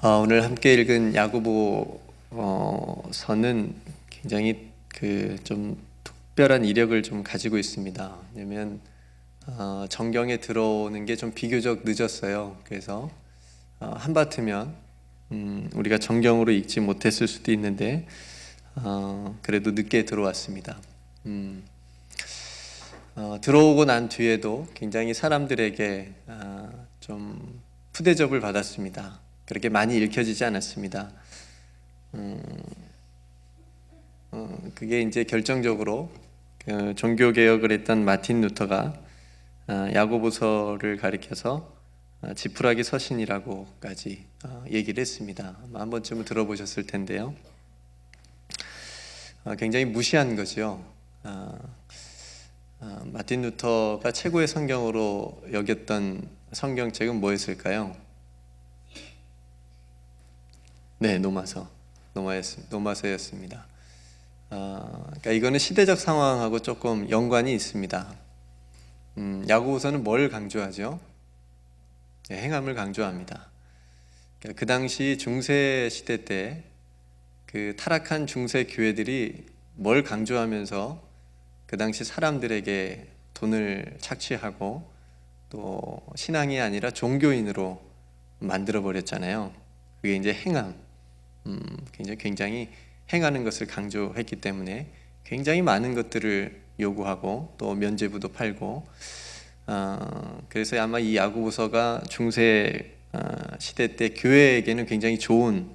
오늘 함께 읽은 야고보서는 굉장히 좀 특별한 이력을 좀 가지고 있습니다. 왜냐면 정경에 들어오는 게 좀 비교적 늦었어요. 그래서 한바트면 우리가 정경으로 읽지 못했을 수도 있는데 그래도 늦게 들어왔습니다. 들어오고 난 뒤에도 굉장히 사람들에게 좀 푸대접을 받았습니다. 그렇게 많이 읽혀지지 않았습니다. 그게 이제 결정적으로 종교 개혁을 했던 마틴 루터가 야고보서를 가리켜서 지푸라기 서신이라고까지 얘기를 했습니다. 아마 한 번쯤은 들어보셨을 텐데요. 굉장히 무시한 거죠. 마틴 루터가 최고의 성경으로 여겼던 성경책은 뭐였을까요? 네, 노마서였습니다. 그러니까 이거는 시대적 상황하고 조금 연관이 있습니다. 야고보서는 뭘 강조하죠? 네, 행함을 강조합니다. 그러니까 그 당시 중세 시대 때 그 타락한 중세 교회들이 뭘 강조하면서 그 당시 사람들에게 돈을 착취하고 또 신앙이 아니라 종교인으로 만들어 버렸잖아요. 그게 이제 행함, 굉장히 행하는 것을 강조했기 때문에 굉장히 많은 것들을 요구하고 또 면죄부도 팔고, 그래서 아마 이 야고보서가 중세 시대 때 교회에게는 굉장히 좋은,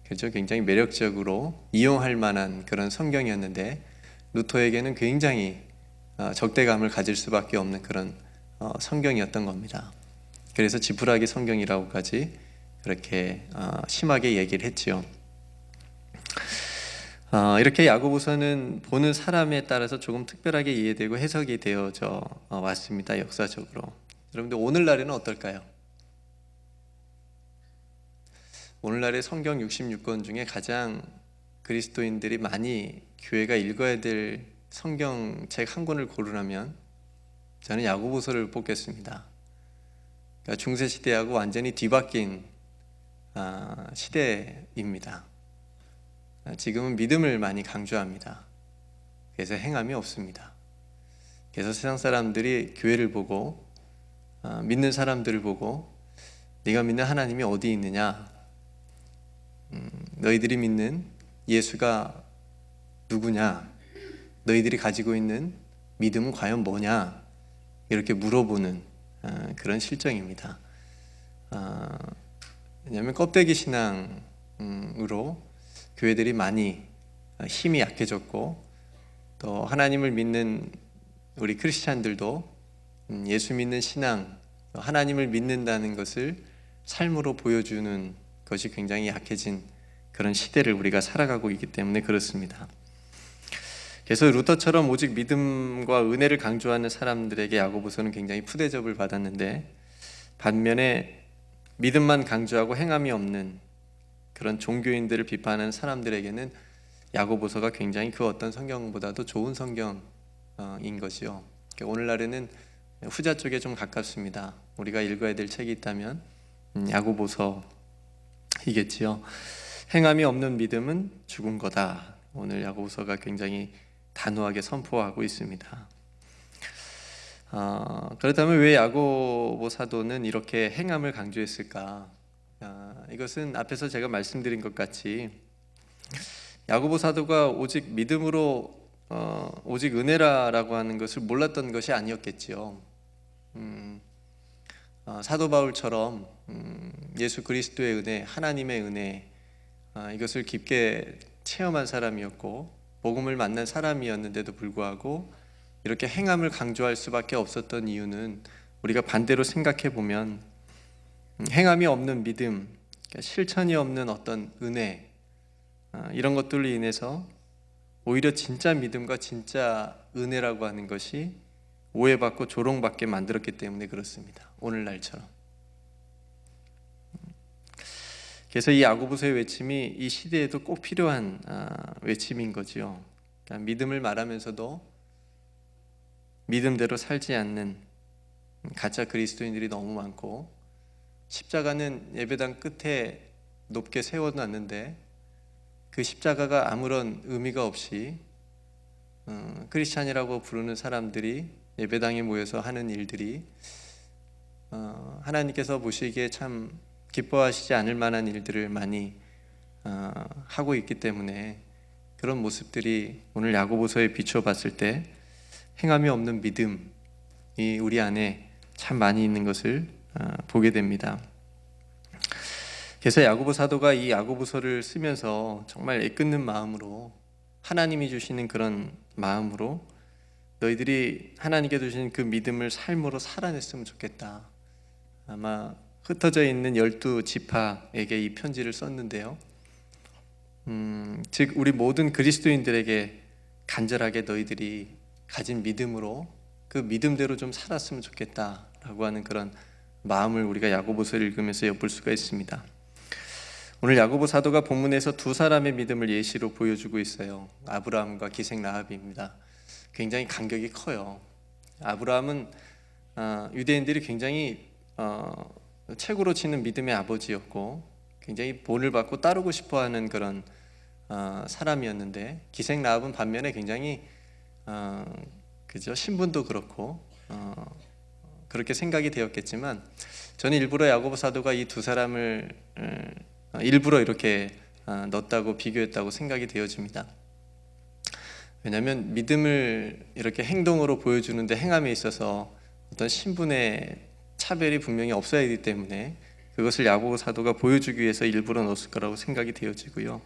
그렇죠, 굉장히 매력적으로 이용할 만한 그런 성경이었는데 루터에게는 굉장히 적대감을 가질 수밖에 없는 그런 성경이었던 겁니다. 그래서 지푸라기 성경이라고까지 그렇게 심하게 얘기를 했지요. 이렇게 야고보서는 보는 사람에 따라서 조금 특별하게 이해되고 해석이 되어져 왔습니다. 역사적으로. 여러분들 오늘날에는 어떨까요? 오늘날의 성경 66권 중에 가장 그리스도인들이 많이 교회가 읽어야 될 성경책 한 권을 고르라면 저는 야고보서를 뽑겠습니다. 그러니까 중세 시대하고 완전히 뒤바뀐 시대입니다. 지금은 믿음을 많이 강조합니다. 그래서 행함이 없습니다. 그래서 세상 사람들이 교회를 보고 믿는 사람들을 보고 네가 믿는 하나님이 어디 있느냐, 너희들이 믿는 예수가 누구냐, 너희들이 가지고 있는 믿음은 과연 뭐냐, 이렇게 물어보는 그런 실정입니다. 왜냐하면 껍데기 신앙으로 교회들이 많이 힘이 약해졌고, 또 하나님을 믿는 우리 크리스찬들도 예수 믿는 신앙, 하나님을 믿는다는 것을 삶으로 보여주는 것이 굉장히 약해진 그런 시대를 우리가 살아가고 있기 때문에 그렇습니다. 그래서 루터처럼 오직 믿음과 은혜를 강조하는 사람들에게 야고보서는 굉장히 푸대접을 받았는데, 반면에 믿음만 강조하고 행함이 없는 그런 종교인들을 비판하는 사람들에게는 야고보서가 굉장히 그 어떤 성경보다도 좋은 성경인 것이요. 그러니까 오늘날에는 후자 쪽에 좀 가깝습니다. 우리가 읽어야 될 책이 있다면 야고보서이겠지요. 행함이 없는 믿음은 죽은 거다. 오늘 야고보서가 굉장히 단호하게 선포하고 있습니다. 그렇다면 왜 야고보 사도는 이렇게 행함을 강조했을까? 이것은 앞에서 제가 말씀드린 것 같이 야고보 사도가 오직 믿음으로 오직 은혜라고 하는 것을 몰랐던 것이 아니었겠지요. 사도 바울처럼 예수 그리스도의 은혜, 하나님의 은혜, 이것을 깊게 체험한 사람이었고 복음을 만난 사람이었는데도 불구하고 이렇게 행함을 강조할 수밖에 없었던 이유는, 우리가 반대로 생각해 보면 행함이 없는 믿음, 실천이 없는 어떤 은혜, 이런 것들로 인해서 오히려 진짜 믿음과 진짜 은혜라고 하는 것이 오해받고 조롱받게 만들었기 때문에 그렇습니다. 오늘날처럼. 그래서 이 야고보서의 외침이 이 시대에도 꼭 필요한 외침인 거지요. 그러니까 믿음을 말하면서도 믿음대로 살지 않는 가짜 그리스도인들이 너무 많고, 십자가는 예배당 끝에 높게 세워놨는데 그 십자가가 아무런 의미가 없이 크리스찬이라고 부르는 사람들이 예배당에 모여서 하는 일들이 하나님께서 보시기에 참 기뻐하시지 않을 만한 일들을 많이 하고 있기 때문에 그런 모습들이 오늘 야고보서에 비추어 봤을 때 행함이 없는 믿음이 우리 안에 참 많이 있는 것을 보게 됩니다. 그래서 야고보 사도가 이 야고보서를 쓰면서 정말 애끓는 마음으로 하나님이 주시는 그런 마음으로 너희들이 하나님께 주신 그 믿음을 삶으로 살아냈으면 좋겠다. 아마 흩어져 있는 12지파에게 이 편지를 썼는데요. 즉 우리 모든 그리스도인들에게 간절하게 너희들이 가진 믿음으로 그 믿음대로 좀 살았으면 좋겠다라고 하는 그런 마음을 우리가 야고보서를 읽으면서 엿볼 수가 있습니다. 오늘 야고보 사도가 본문에서 두 사람의 믿음을 예시로 보여주고 있어요. 아브라함과 기생 라합입니다. 굉장히 간격이 커요. 아브라함은 유대인들이 굉장히 최고로 치는 믿음의 아버지였고 굉장히 본을 받고 따르고 싶어하는 그런 사람이었는데 기생 라합은 반면에 굉장히 그죠? 신분도 그렇고 그렇게 생각이 되었겠지만 저는 일부러 야고보 사도가 이 두 사람을 일부러 이렇게 넣었다고 비교했다고 생각이 되어집니다. 왜냐하면 믿음을 이렇게 행동으로 보여주는데 행함에 있어서 어떤 신분의 차별이 분명히 없어야 하기 때문에 그것을 야고보 사도가 보여주기 위해서 일부러 넣었을 거라고 생각이 되어지고요.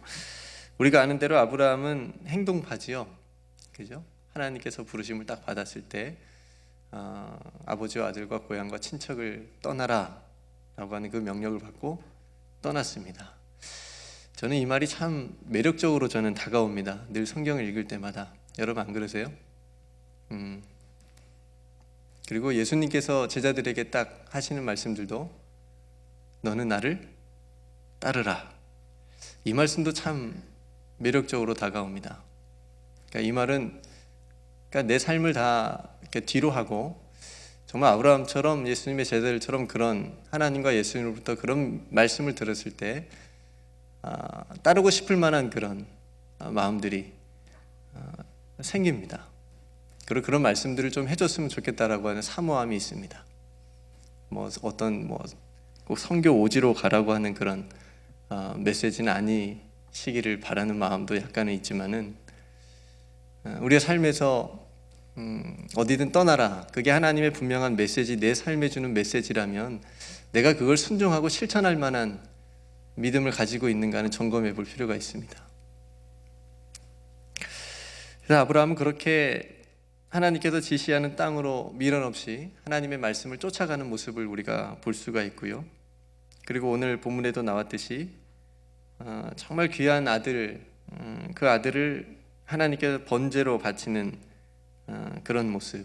우리가 아는 대로 아브라함은 행동파지요, 그죠? 하나님께서 부르심을 딱 받았을 때 아버지와 아들과 고향과 친척을 떠나라 라고 하는 그 명령을 받고 떠났습니다. 저는 이 말이 참 매력적으로 저는 다가옵니다. 늘 성경을 읽을 때마다. 여러분 안 그러세요? 그리고 예수님께서 제자들에게 딱 하시는 말씀들도 너는 나를 따르라. 이 말씀도 참 매력적으로 다가옵니다. 그러니까 이 말은 내 삶을 다 이렇게 뒤로 하고 정말 아브라함처럼 예수님의 제자들처럼 그런 하나님과 예수님으로부터 그런 말씀을 들었을 때 따르고 싶을 만한 그런 마음들이 생깁니다. 그리고 그런 말씀들을 좀 해줬으면 좋겠다라고 하는 사모함이 있습니다. 꼭 선교 오지로 가라고 하는 그런 메시지는 아니시기를 바라는 마음도 약간은 있지만은 우리의 삶에서 어디든 떠나라. 그게 하나님의 분명한 메시지, 내 삶에 주는 메시지라면 내가 그걸 순종하고 실천할 만한 믿음을 가지고 있는가는 점검해 볼 필요가 있습니다. 그래서 아브라함은 그렇게 하나님께서 지시하는 땅으로 미련 없이 하나님의 말씀을 쫓아가는 모습을 우리가 볼 수가 있고요. 그리고 오늘 본문에도 나왔듯이 정말 귀한 아들, 그 아들을 하나님께서 번제로 바치는 그런 모습.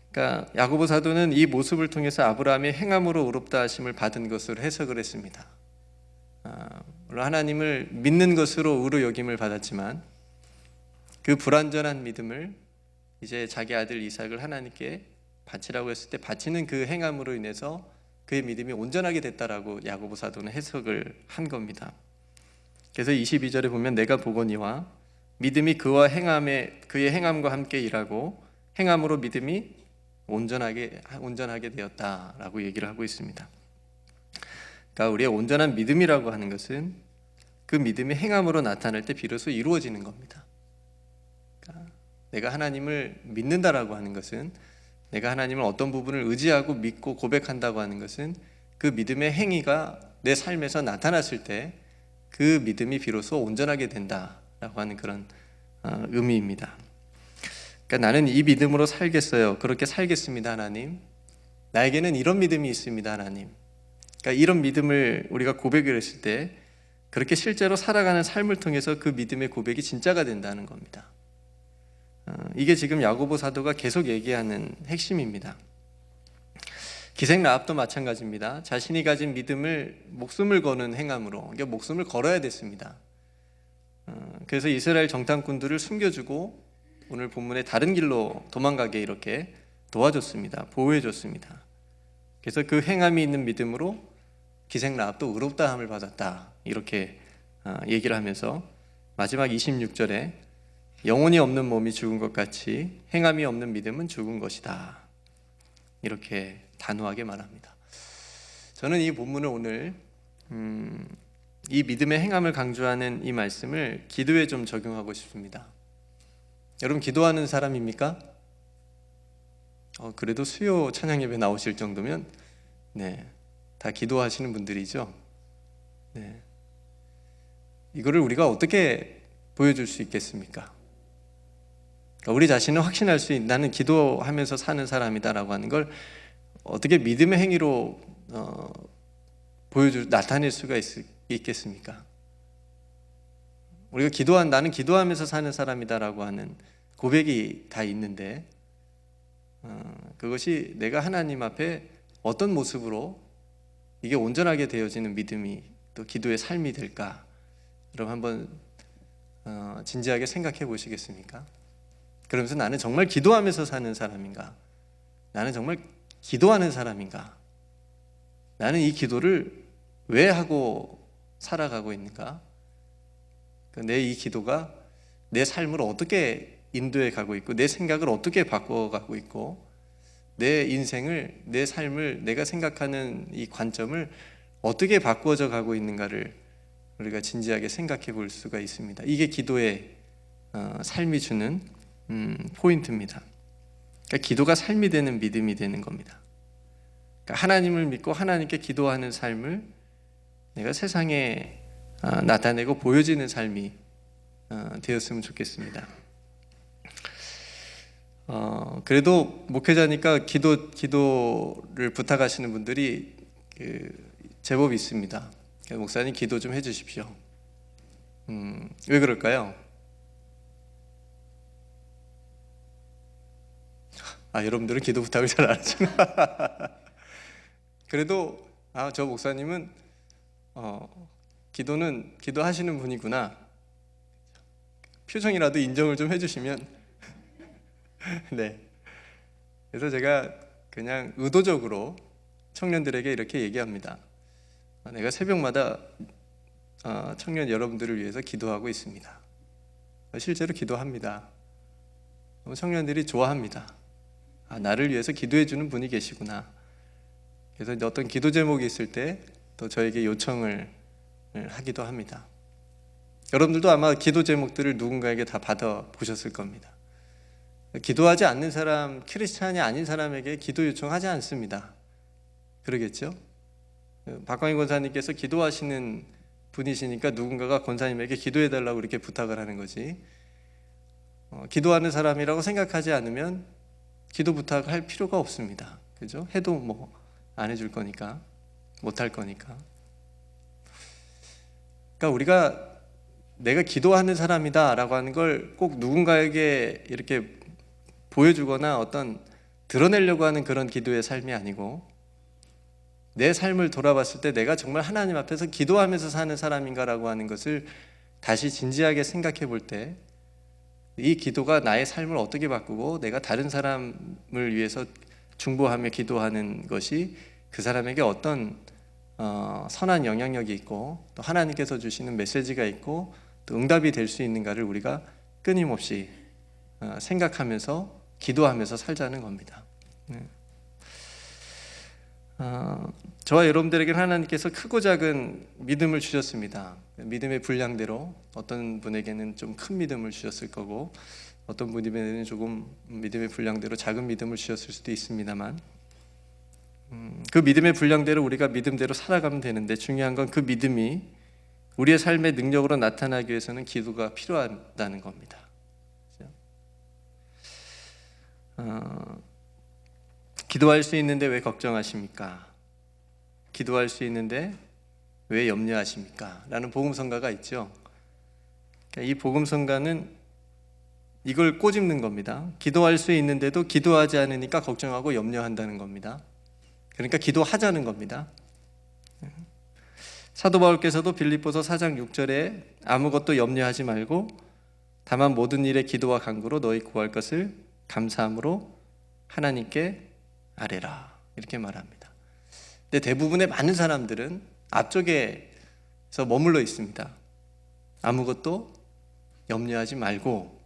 그러니까 야고보 사도는 이 모습을 통해서 아브라함이 행함으로 의롭다 하심을 받은 것으로 해석을 했습니다. 물론 하나님을 믿는 것으로 의로 여김을 받았지만 그 불완전한 믿음을 이제 자기 아들 이삭을 하나님께 바치라고 했을 때 바치는 그 행함으로 인해서 그의 믿음이 온전하게 됐다라고 야고보 사도는 해석을 한 겁니다. 그래서 22절에 보면 내가 보거니와 믿음이 그의 행함과 함께 일하고 행함으로 믿음이 온전하게 되었다라고 얘기를 하고 있습니다. 그러니까 우리의 온전한 믿음이라고 하는 것은 그 믿음이 행함으로 나타날 때 비로소 이루어지는 겁니다. 그러니까 내가 하나님을 믿는다라고 하는 것은 내가 하나님을 어떤 부분을 의지하고 믿고 고백한다고 하는 것은 그 믿음의 행위가 내 삶에서 나타났을 때 그 믿음이 비로소 온전하게 된다라고 하는 그런 의미입니다. 그러니까 나는 이 믿음으로 살겠어요. 그렇게 살겠습니다, 하나님. 나에게는 이런 믿음이 있습니다, 하나님. 그러니까 이런 믿음을 우리가 고백을 했을 때 그렇게 실제로 살아가는 삶을 통해서 그 믿음의 고백이 진짜가 된다는 겁니다. 이게 지금 야고보 사도가 계속 얘기하는 핵심입니다. 기생 라합도 마찬가지입니다. 자신이 가진 믿음을 목숨을 거는 행함으로, 그러니까 목숨을 걸어야 됐습니다. 그래서 이스라엘 정탐꾼들을 숨겨주고 오늘 본문에 다른 길로 도망가게 이렇게 도와줬습니다. 보호해줬습니다. 그래서 그 행함이 있는 믿음으로 기생 라합도 의롭다함을 받았다. 이렇게 얘기를 하면서 마지막 26절에 영혼이 없는 몸이 죽은 것 같이 행함이 없는 믿음은 죽은 것이다. 이렇게 단호하게 말합니다. 저는 이 본문을 오늘 이 믿음의 행함을 강조하는 이 말씀을 기도에 좀 적용하고 싶습니다. 여러분 기도하는 사람입니까? 그래도 수요 찬양 예배 나오실 정도면 다 기도하시는 분들이죠. 이거를 우리가 어떻게 보여줄 수 있겠습니까? 우리 자신은 확신할 수 있는 나는 기도하면서 사는 사람이다라고 하는 걸 어떻게 믿음의 행위로 나타낼 수가 있겠습니까? 우리가 나는 기도하면서 사는 사람이다라고 하는 고백이 다 있는데 그것이 내가 하나님 앞에 어떤 모습으로 이게 온전하게 되어지는 믿음이 또 기도의 삶이 될까? 여러분 한번 진지하게 생각해 보시겠습니까? 그러면서 나는 정말 기도하면서 사는 사람인가? 나는 정말 기도하는 사람인가? 나는 이 기도를 왜 하고 살아가고 있는가? 내 이 기도가 내 삶을 어떻게 인도해 가고 있고 내 생각을 어떻게 바꿔가고 있고 내 인생을 내 삶을 내가 생각하는 이 관점을 어떻게 바꾸어져 가고 있는가를 우리가 진지하게 생각해 볼 수가 있습니다. 이게 기도의 삶이 주는 포인트입니다. 그러니까 기도가 삶이 되는 믿음이 되는 겁니다. 그러니까 하나님을 믿고 하나님께 기도하는 삶을 내가 세상에 나타내고 보여지는 삶이 되었으면 좋겠습니다. 그래도 목회자니까 기도를 부탁하시는 분들이 제법 있습니다. 목사님 기도 좀 해주십시오. 왜 그럴까요? 여러분들은 기도 부탁을 잘 안 하시나? 그래도 저 목사님은 기도하시는 분이구나. 표정이라도 인정을 좀 해주시면 그래서 제가 그냥 의도적으로 청년들에게 이렇게 얘기합니다. 내가 새벽마다 청년 여러분들을 위해서 기도하고 있습니다. 실제로 기도합니다. 청년들이 좋아합니다. 나를 위해서 기도해 주는 분이 계시구나. 그래서 어떤 기도 제목이 있을 때 또 저에게 요청을 하기도 합니다. 여러분들도 아마 기도 제목들을 누군가에게 다 받아 보셨을 겁니다. 기도하지 않는 사람, 크리스찬이 아닌 사람에게 기도 요청하지 않습니다. 그러겠죠? 박광희 권사님께서 기도하시는 분이시니까 누군가가 권사님에게 기도해달라고 이렇게 부탁을 하는 거지, 기도하는 사람이라고 생각하지 않으면 기도 부탁할 필요가 없습니다. 그죠? 해도 안 해줄 거니까, 못 할 거니까. 그러니까 우리가 내가 기도하는 사람이다 라고 하는 걸 꼭 누군가에게 이렇게 보여주거나 어떤 드러내려고 하는 그런 기도의 삶이 아니고, 내 삶을 돌아봤을 때 내가 정말 하나님 앞에서 기도하면서 사는 사람인가라고 하는 것을 다시 진지하게 생각해 볼 때 이 기도가 나의 삶을 어떻게 바꾸고 내가 다른 사람을 위해서 중보하며 기도하는 것이 그 사람에게 어떤 선한 영향력이 있고 또 하나님께서 주시는 메시지가 있고 또 응답이 될 수 있는가를 우리가 끊임없이 생각하면서 기도하면서 살자는 겁니다. 저와 여러분들에게는 하나님께서 크고 작은 믿음을 주셨습니다. 믿음의 분량대로 어떤 분에게는 좀 큰 믿음을 주셨을 거고 어떤 분에게는 조금 믿음의 분량대로 작은 믿음을 주셨을 수도 있습니다만, 그 믿음의 분량대로 우리가 믿음대로 살아가면 되는데, 중요한 건 그 믿음이 우리의 삶의 능력으로 나타나기 위해서는 기도가 필요하다는 겁니다. 기도할 수 있는데 왜 걱정하십니까? 기도할 수 있는데 왜 염려하십니까? 라는 복음성가가 있죠. 이 복음성가는 이걸 꼬집는 겁니다. 기도할 수 있는데도 기도하지 않으니까 걱정하고 염려한다는 겁니다. 그러니까 기도하자는 겁니다. 사도 바울께서도 빌립보서 4장 6절에 아무것도 염려하지 말고 다만 모든 일에 기도와 간구로 너희 구할 것을 감사함으로 하나님께 아뢰라, 이렇게 말합니다. 근데 대부분의 많은 사람들은 앞쪽에서 머물러 있습니다. 아무것도 염려하지 말고,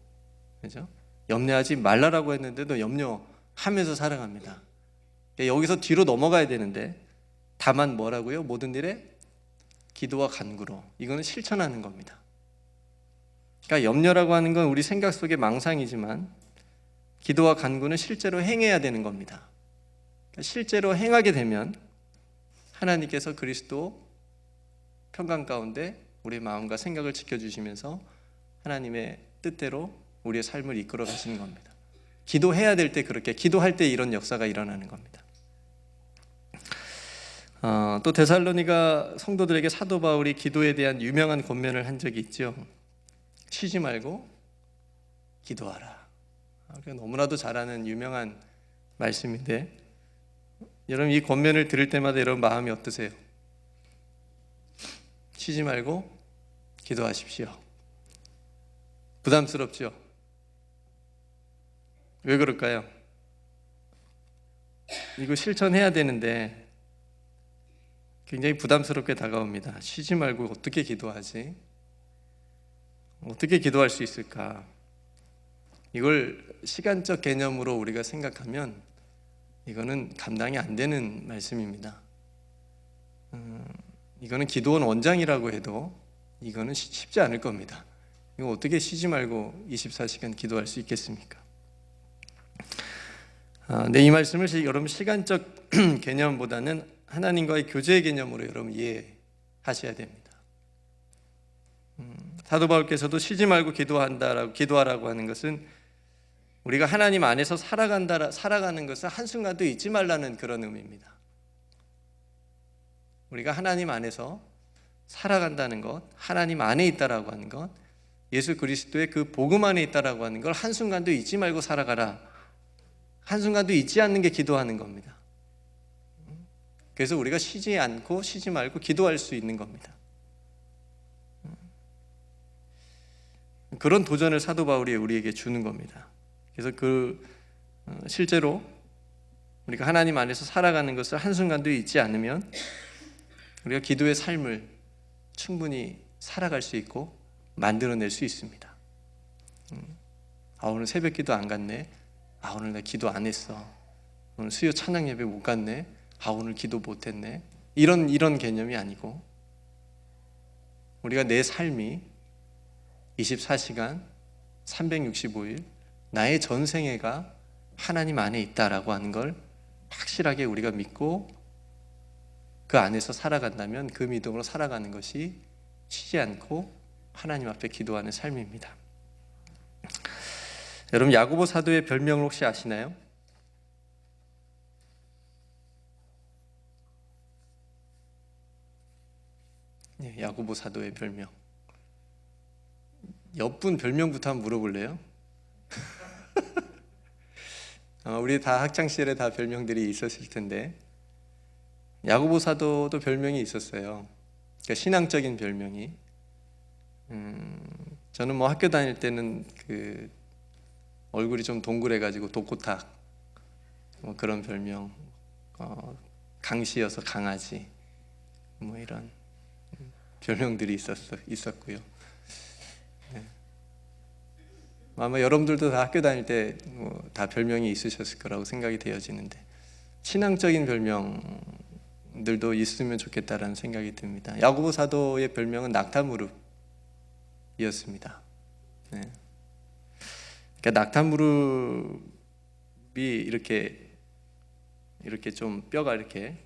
그죠? 염려하지 말라라고 했는데도 염려하면서 살아갑니다. 여기서 뒤로 넘어가야 되는데, 다만 뭐라고요? 모든 일에 기도와 간구로. 이거는 실천하는 겁니다. 그러니까 염려라고 하는 건 우리 생각 속의 망상이지만, 기도와 간구는 실제로 행해야 되는 겁니다. 그러니까 실제로 행하게 되면 하나님께서 그리스도 평강 가운데 우리의 마음과 생각을 지켜주시면서 하나님의 뜻대로 우리의 삶을 이끌어 가시는 겁니다. 기도해야 될 때 그렇게, 기도할 때 이런 역사가 일어나는 겁니다. 또 데살로니가 성도들에게 사도 바울이 기도에 대한 유명한 권면을 한 적이 있죠. 쉬지 말고 기도하라. 너무나도 잘 아는 유명한 말씀인데, 여러분 이 권면을 들을 때마다 여러분 마음이 어떠세요? 쉬지 말고 기도하십시오. 부담스럽죠? 왜 그럴까요? 이거 실천해야 되는데 굉장히 부담스럽게 다가옵니다. 쉬지 말고 어떻게 기도하지? 어떻게 기도할 수 있을까? 이걸 시간적 개념으로 우리가 생각하면 이거는 감당이 안 되는 말씀입니다. 이거는 기도원 원장이라고 해도 이거는 쉽지 않을 겁니다. 이거 어떻게 쉬지 말고 24시간 기도할 수 있겠습니까? 이 말씀을 여러분 시간적 개념보다는 하나님과의 교제의 개념으로 여러분 이해하셔야 됩니다. 사도 바울께서도 쉬지 말고 기도하라고 하는 것은 우리가 하나님 안에서 살아가는 것을 한순간도 잊지 말라는 그런 의미입니다. 우리가 하나님 안에서 살아간다는 것, 하나님 안에 있다라고 하는 것, 예수 그리스도의 그 복음 안에 있다라고 하는 걸 한순간도 잊지 말고 살아가라. 한순간도 잊지 않는 게 기도하는 겁니다. 그래서 우리가 쉬지 않고 쉬지 말고 기도할 수 있는 겁니다. 그런 도전을 사도 바울이 우리에게 주는 겁니다. 그래서 실제로 우리가 하나님 안에서 살아가는 것을 한순간도 잊지 않으면 우리가 기도의 삶을 충분히 살아갈 수 있고 만들어낼 수 있습니다. 오늘 새벽 기도 안 갔네. 오늘 나 기도 안 했어. 오늘 수요 찬양 예배 못 갔네. 오늘 기도 못 했네. 이런 개념이 아니고, 우리가 내 삶이 24시간 365일 나의 전생애가 하나님 안에 있다라고 하는 걸 확실하게 우리가 믿고 그 안에서 살아간다면 그 믿음으로 살아가는 것이 쉬지 않고 하나님 앞에 기도하는 삶입니다. 여러분 야고보 사도의 별명을 혹시 아시나요? 네, 야고보 사도의 별명. 옆분 별명부터 한번 물어볼래요? 우리 다 학창시절에 다 별명들이 있었을 텐데 야고보 사도도 별명이 있었어요. 그러니까 신앙적인 별명이. 저는 뭐 학교 다닐 때는 그 얼굴이 좀 동그래가지고 독고탁 뭐 그런 별명, 강시여서 강아지 뭐 이런 별명들이 있었고요. 네. 아마 여러분들도 다 학교 다닐 때 다 별명이 있으셨을 거라고 생각이 되어지는데 신앙적인 별명들도 있으면 좋겠다라는 생각이 듭니다. 야고보 사도의 별명은 낙타무릎이었습니다. 네. 그러니까 낙타무릎이 이렇게 좀 뼈가 이렇게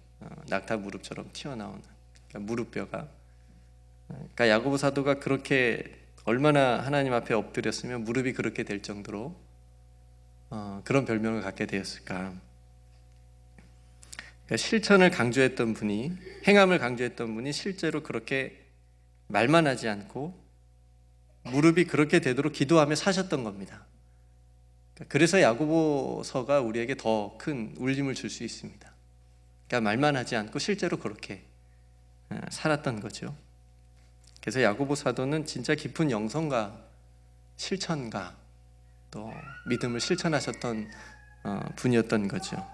낙타무릎처럼 튀어나오는, 그러니까 무릎뼈가. 그러니까 야고보 사도가 그렇게 얼마나 하나님 앞에 엎드렸으면 무릎이 그렇게 될 정도로 그런 별명을 갖게 되었을까. 그러니까 실천을 강조했던 분이, 행함을 강조했던 분이 실제로 그렇게 말만 하지 않고 무릎이 그렇게 되도록 기도하며 사셨던 겁니다. 그래서 야고보서가 우리에게 더 큰 울림을 줄 수 있습니다. 그러니까 말만 하지 않고 실제로 그렇게 살았던 거죠. 그래서 야고보 사도는 진짜 깊은 영성과 실천가, 또 믿음을 실천하셨던 분이었던 거죠.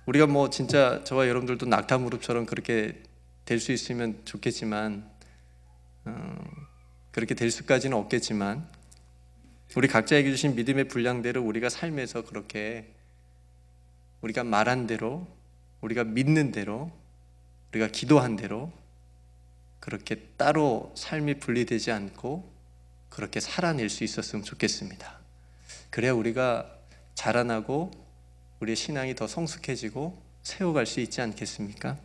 우리가 뭐 진짜 저와 여러분들도 낙타무릎처럼 그렇게 될 수 있으면 좋겠지만 그렇게 될 수까지는 없겠지만 우리 각자에게 주신 믿음의 분량대로 우리가 삶에서 그렇게 우리가 말한 대로, 우리가 믿는 대로, 우리가 기도한 대로 그렇게 따로 삶이 분리되지 않고 그렇게 살아낼 수 있었으면 좋겠습니다. 그래야 우리가 자라나고 우리의 신앙이 더 성숙해지고 세워갈 수 있지 않겠습니까?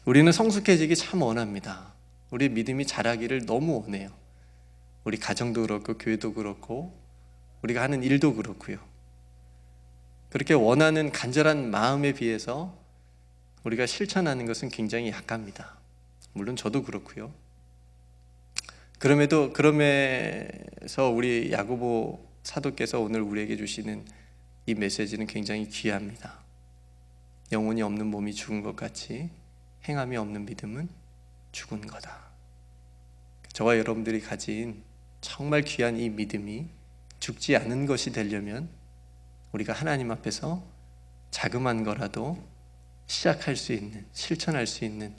우리는 성숙해지기 참 원합니다. 우리 믿음이 자라기를 너무 원해요. 우리 가정도 그렇고 교회도 그렇고 우리가 하는 일도 그렇고요. 그렇게 원하는 간절한 마음에 비해서 우리가 실천하는 것은 굉장히 약합니다. 물론 저도 그렇고요. 그럼에서 우리 야고보 사도께서 오늘 우리에게 주시는 이 메시지는 굉장히 귀합니다. 영혼이 없는 몸이 죽은 것 같이 행함이 없는 믿음은 죽은 거다. 저와 여러분들이 가진 정말 귀한 이 믿음이 죽지 않은 것이 되려면 우리가 하나님 앞에서 자그만 거라도 시작할 수 있는, 실천할 수 있는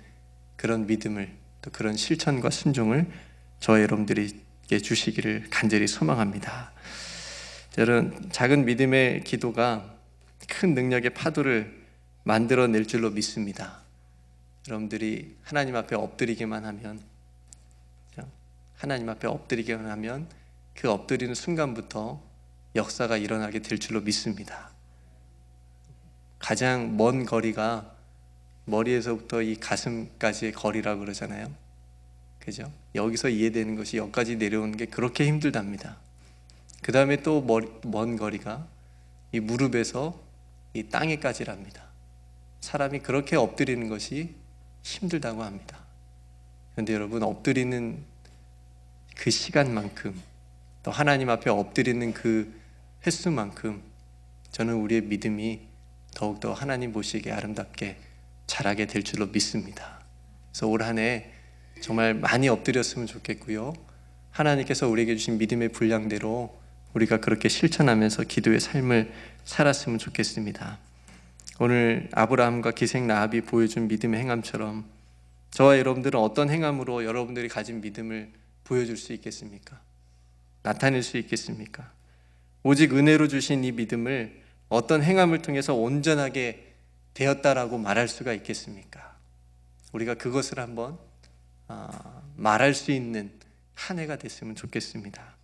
그런 믿음을, 또 그런 실천과 순종을 저와 여러분들에게 주시기를 간절히 소망합니다. 저는 작은 믿음의 기도가 큰 능력의 파도를 만들어낼 줄로 믿습니다. 여러분들이 하나님 앞에 엎드리기만 하면, 그 엎드리는 순간부터 역사가 일어나게 될 줄로 믿습니다. 가장 먼 거리가 머리에서부터 이 가슴까지의 거리라고 그러잖아요. 그죠? 여기서 이해되는 것이 여기까지 내려오는 게 그렇게 힘들답니다. 그 다음에 또 먼 거리가 이 무릎에서 이 땅에까지랍니다. 사람이 그렇게 엎드리는 것이 힘들다고 합니다. 그런데 여러분, 엎드리는 그 시간만큼, 또 하나님 앞에 엎드리는 그 횟수만큼 저는 우리의 믿음이 더욱더 하나님 보시기에 아름답게 자라게 될 줄로 믿습니다. 그래서 올 한 해 정말 많이 엎드렸으면 좋겠고요. 하나님께서 우리에게 주신 믿음의 분량대로 우리가 그렇게 실천하면서 기도의 삶을 살았으면 좋겠습니다. 오늘 아브라함과 기생 라합이 보여준 믿음의 행함처럼 저와 여러분들은 어떤 행함으로 여러분들이 가진 믿음을 보여줄 수 있겠습니까? 나타낼 수 있겠습니까? 오직 은혜로 주신 이 믿음을 어떤 행함을 통해서 온전하게 되었다라고 말할 수가 있겠습니까? 우리가 그것을 한번 말할 수 있는 한 해가 됐으면 좋겠습니다.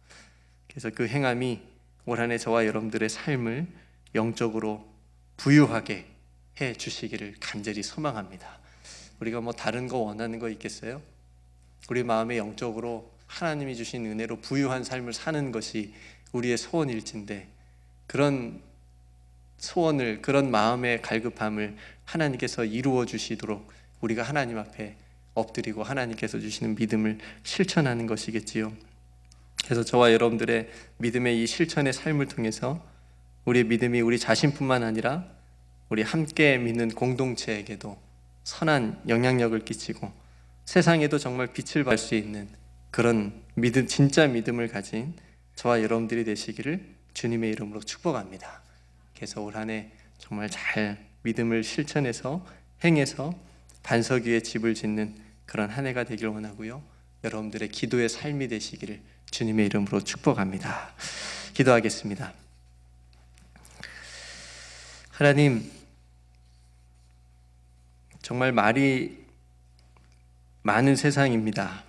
그래서 그 행함이 올 한 해 저와 여러분들의 삶을 영적으로 부유하게 해 주시기를 간절히 소망합니다. 우리가 뭐 다른 거 원하는 거 있겠어요? 우리 마음에 영적으로 하나님이 주신 은혜로 부유한 삶을 사는 것이 우리의 소원일진데, 그런 소원을, 그런 마음의 갈급함을 하나님께서 이루어 주시도록 우리가 하나님 앞에 엎드리고 하나님께서 주시는 믿음을 실천하는 것이겠지요. 그래서 저와 여러분들의 믿음의 이 실천의 삶을 통해서 우리의 믿음이 우리 자신뿐만 아니라 우리 함께 믿는 공동체에게도 선한 영향력을 끼치고 세상에도 정말 빛을 발 수 있는 그런 믿음, 진짜 믿음을 가진 저와 여러분들이 되시기를 주님의 이름으로 축복합니다. 그래서 올 한 해 정말 잘 믿음을 실천해서 행해서 반석 위에 집을 짓는 그런 한 해가 되길 원하고요. 여러분들의 기도의 삶이 되시기를 주님의 이름으로 축복합니다. 기도하겠습니다. 하나님, 정말 말이 많은 세상입니다.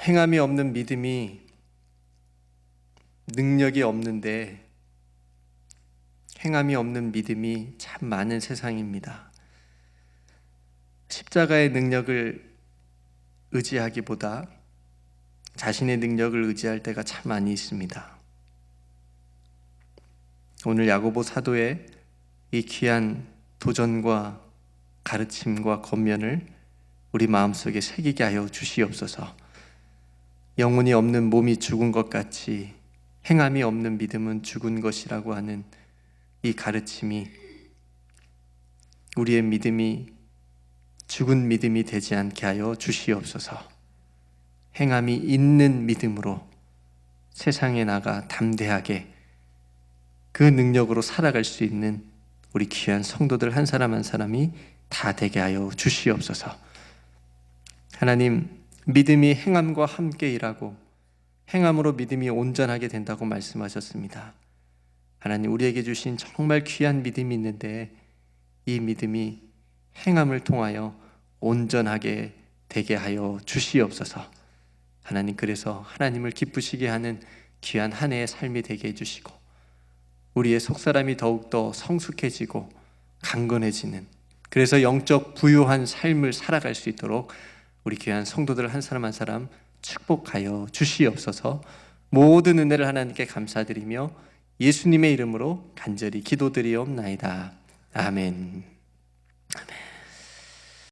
행함이 없는 믿음이 능력이 없는데, 행함이 없는 믿음이 참 많은 세상입니다. 십자가의 능력을 의지하기보다 자신의 능력을 의지할 때가 참 많이 있습니다. 오늘 야고보 사도의 이 귀한 도전과 가르침과 권면을 우리 마음속에 새기게 하여 주시옵소서. 영혼이 없는 몸이 죽은 것 같이 행함이 없는 믿음은 죽은 것이라고 하는 이 가르침이 우리의 믿음이 죽은 믿음이 되지 않게 하여 주시옵소서. 행함이 있는 믿음으로 세상에 나가 담대하게 그 능력으로 살아갈 수 있는 우리 귀한 성도들 한 사람 한 사람이 다 되게 하여 주시옵소서. 하나님, 믿음이 행함과 함께 일하고 행함으로 믿음이 온전하게 된다고 말씀하셨습니다. 하나님, 우리에게 주신 정말 귀한 믿음이 있는데 이 믿음이 행함을 통하여 온전하게 되게 하여 주시옵소서. 하나님, 그래서 하나님을 기쁘시게 하는 귀한 한 해의 삶이 되게 해주시고 우리의 속사람이 더욱더 성숙해지고 강건해지는, 그래서 영적 부유한 삶을 살아갈 수 있도록 우리 귀한 성도들 한 사람 한 사람 축복하여 주시옵소서. 모든 은혜를 하나님께 감사드리며 예수님의 이름으로 간절히 기도드리옵나이다. 아멘. 아멘.